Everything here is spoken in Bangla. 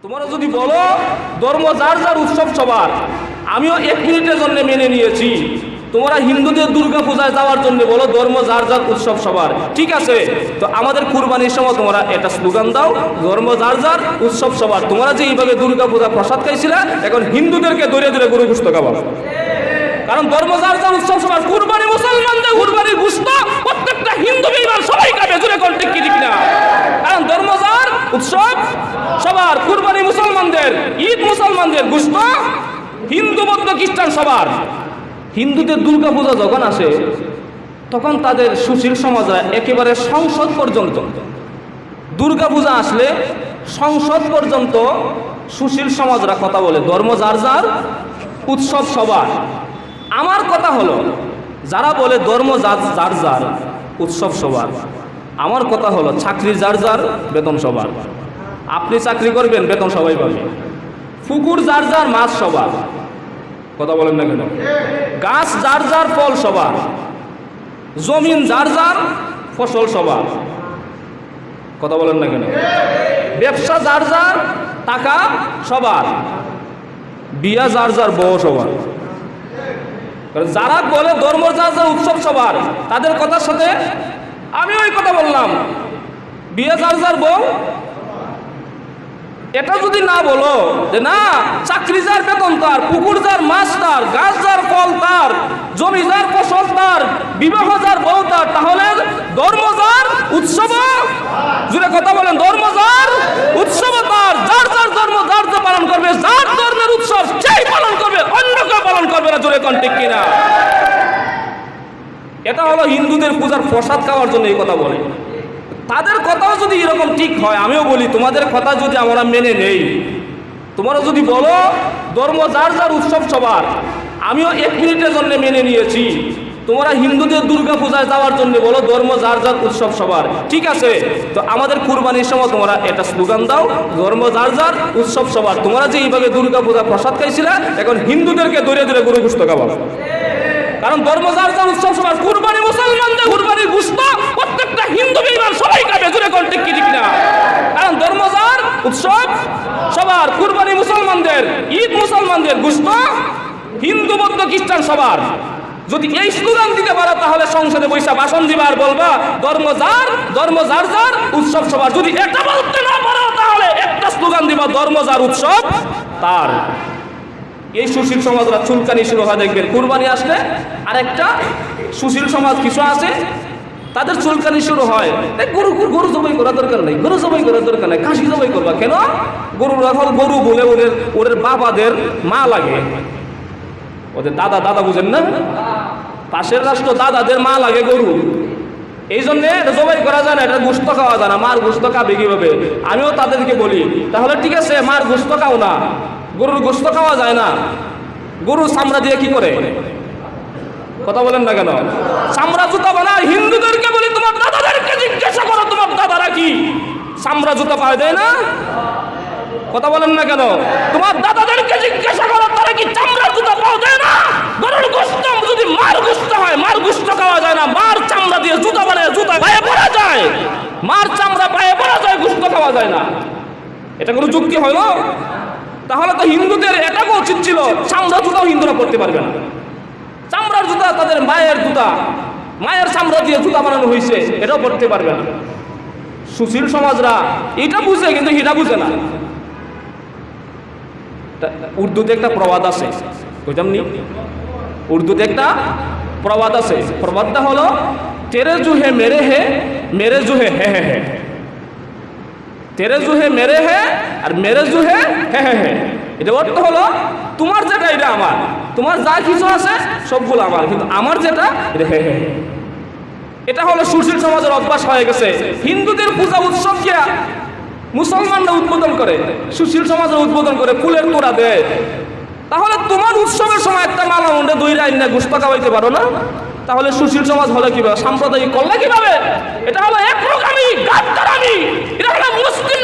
তোমরা যদি বলো ধর্ম যার যার উৎসব সবার, আমিও 1 মিনিটের জন্য মেনে নিয়েছি। তোমরা হিন্দুদের দুর্গা পূজায় যাওয়ার জন্য বলো ধর্ম যার যার উৎসব সবার, ঠিক আছে। তো আমাদের কুরবানির সময় তোমরা এটা স্লোগান দাও, ধর্ম যার যার উৎসব সবার। তোমরা যে এইভাবে দুর্গা পূজা প্রসাদ খাইছিলা, এখন হিন্দুদেরকে ধরে ধরে গরু গোশত খাওয়াবো। কারণ ধর্ম যার যার উৎসব সবার। কুরবানি মুসলমানদের, কুরবানির গোশত প্রত্যেকটা হিন্দু বেঈমান সবাই খাবে, জোরে কোন ঠিক কি ঠিক না? কারণ ধর্ম যার উৎসব সবার। কুরবানি মুসলমানদের, ঈদ মুসলমানদের, গোশত হিন্দু বৌদ্ধ খ্রিস্টান সবার। হিন্দুদের দুর্গা পূজা যখন আসে তখন তাদের সুশীল সমাজরা একেবারে সংসদ পর্যন্ত, দুর্গা পূজা আসলে সংসদ পর্যন্ত সুশীল সমাজরা কথা বলে ধর্ম যার যার উৎসব সবার। আমার কথা হলো, যারা বলে ধর্ম যার যার উৎসব সবার, আমার কথা হলো চাকরি যার যার বেতন সবার। আপনি চাকরি করবেন, বেতন সবাই পাবে। পুকুর যার যার, মাছ সবার। কথা বলেন না কেন? গাছ যার যার, ফল সবার। জমিন যার যার, ফসল সবার। কথা বলেন না কেন? ব্যবসা যার যার, টাকা সবার। বিয়া যার যার, বউ সবার। যারা বলে ধর্ম যার যার উৎসব সবার, তাদের কথার সাথে আমি ওই কথা বললাম, বিয়ে যার যার, বউ। এটা যদি না বলো যে না চাকরি যার বেতন তার, পুকুর যার মাছ তার, গাছ যার ফল তার, জমি যার ফসল তার, বিবাহ যার বউ তার, তাহলে ধর্ম যার উৎসব, জুড়ে কথা বলেন, ধর্ম যার উৎসব তার। যার যার ধর্ম যার যা পালন করবে, যার ধর্মের উৎসব সেই পালন করবে, অন্য কেউ পালন করবে না, জুড়ে কোন ঠিক কিনা? এটা হলো হিন্দুদের পূজার প্রসাদ খাওয়ার জন্য এই কথা বলে। তাদের কথাও যদি এরকম ঠিক হয়, আমিও বলি তোমাদের কথা যদি আমরা মেনে নেই, তোমরা যদি বলো ধর্ম যার যার উৎসব সবার, আমিও 1 মিনিটের জন্য মেনে নিয়েছি। তোমরা হিন্দুদের দুর্গা পূজায় যাওয়ার জন্য বলো ধর্ম যার যার উৎসব সবার, ঠিক আছে। তো আমাদের কুরবানির সময় তোমরা এটা স্লোগান দাও, ধর্ম যার যার উৎসব সবার। তোমরা যে এইভাবে দুর্গা পূজা প্রসাদ খাইছিলা, এখন হিন্দুদেরকে ধরে ধরে গরু গোশত খাওয়াবো। কারণ ধর্ম যার যার উৎসব সবার। কুরবানি মুসলমানদের, কুরবানির গোশত প্রত্যেকটা হিন্দু বেঈমান সবাই খাবে, জোরে কোন ঠিক কি ঠিক না? কারণ ধর্ম যার উৎসব সবার। কুরবানি মুসলমানদের, ঈদ মুসলমানদের, গোশত হিন্দু বৌদ্ধ খ্রিস্টান সবার। যদি এই স্লোগান দিতে পারো, তাহলে সংসদে বৈশা ভাষণ দিবা আর বলবা ধর্ম যার যার উৎসব সবার। যদি এটা বলতে না পারো, তাহলে একটা স্লোগান দিবা ধর্ম যার উৎসব তার। এই সুশীল সমাজরা চুলকানি শুরু হয়, দেখবেন কুরবানি আসলে। আরেকটা সুশীল সমাজ কিছু আছে, তাদের চুলকানি শুরু হয়, গরু জবাই করার দরকার নেই, গরু জবাই করার দরকার নেই, খাসি জবাই করবা কেন? গরুর এখন গরু বলে ওদের বাবাদের মা লাগে, ওদের দাদা বুঝেন না? পাশের রাষ্ট্র দাদাদের মা লাগে গরু, এই জন্য এটা জবাই করা যায় না, এটা গোশত খাওয়া যায় না। মার গোশত খাবে কিভাবে? আমিও তাদেরকে বলি, তাহলে ঠিক আছে মার গোশত খাও না, গরুর গোশত খাওয়া যায় না। গরুর চামড়া দিয়ে কি করে? কথা বলেন না কেন? চামড়া জুতা বানায়। হিন্দুদেরকে বলি তোমার দাদাদেরকে জিজ্ঞাসা করো, তোমার দাদারা কি চামড়া জুতা পায় দেয় না? কথা বলেন না কেন? তোমার দাদাদেরকে জিজ্ঞাসা করো, তারা কি চামড়া জুতা পাওয়া যায় না? গরুর গোশত যদি মার গোশত হয়, মার গোশত খাওয়া যায় না। মার চামড়া দিয়ে জুতা বানায়, জুতা পায়ে পরা যায়। মার চামড়া পায়ে পরা যায়, গোশত খাওয়া যায় না। এটা কোনো যুক্তি হলো? তাহলে তো হিন্দুদের এটাও উচিত ছিল, চামড়া জুতাও হিন্দুরা পড়তে পারবে না। চামড়ার জুতা তাদের মায়ের জুতা, মায়ের চামড়া দিয়ে জুতা বানানো হয়েছে, এটাও পড়তে পারবে না। সুশীল সমাজরা এটা বুঝে, কিন্তু এটা বুঝে না। উর্দুতে একটা প্রবাদ আছে, বুঝলাম নি? উর্দুতে একটা প্রবাদ আছে, প্রবাদটা হলো তেরে জুহে মেরে হে, মেরে জুহে হে হে হে। তেরে জুহে মেরে হে আর মেরে জুহে হে হে হে। এটা অর্থ হলো তোমার যেটা এটা আমার, তোমার যা কিছু আছে সবগুলো আমার, কিন্তু আমার যেটা এটা হে হে। এটা হলো সুশীল সমাজের অভ্যাস হয়ে গেছে। হিন্দুদের পূজা উৎসবকে মুসলমানরা উদ্বোধন করে, সুশীল সমাজের উদ্বোধন করে, ফুলের তোড়া দেয়। তাহলে তোমার উৎসবের সময় একটা মালা মুন্ডে দইরা আইনা গোশত খাওয়াইতে পারো না? তাহলে সুশীল সমাজ হলে কিভাবে? সাম্প্রদায়িক করলে কিভাবে? এটা হলো একরকমই গাদ্দারামি, এটা হলো মুসলিম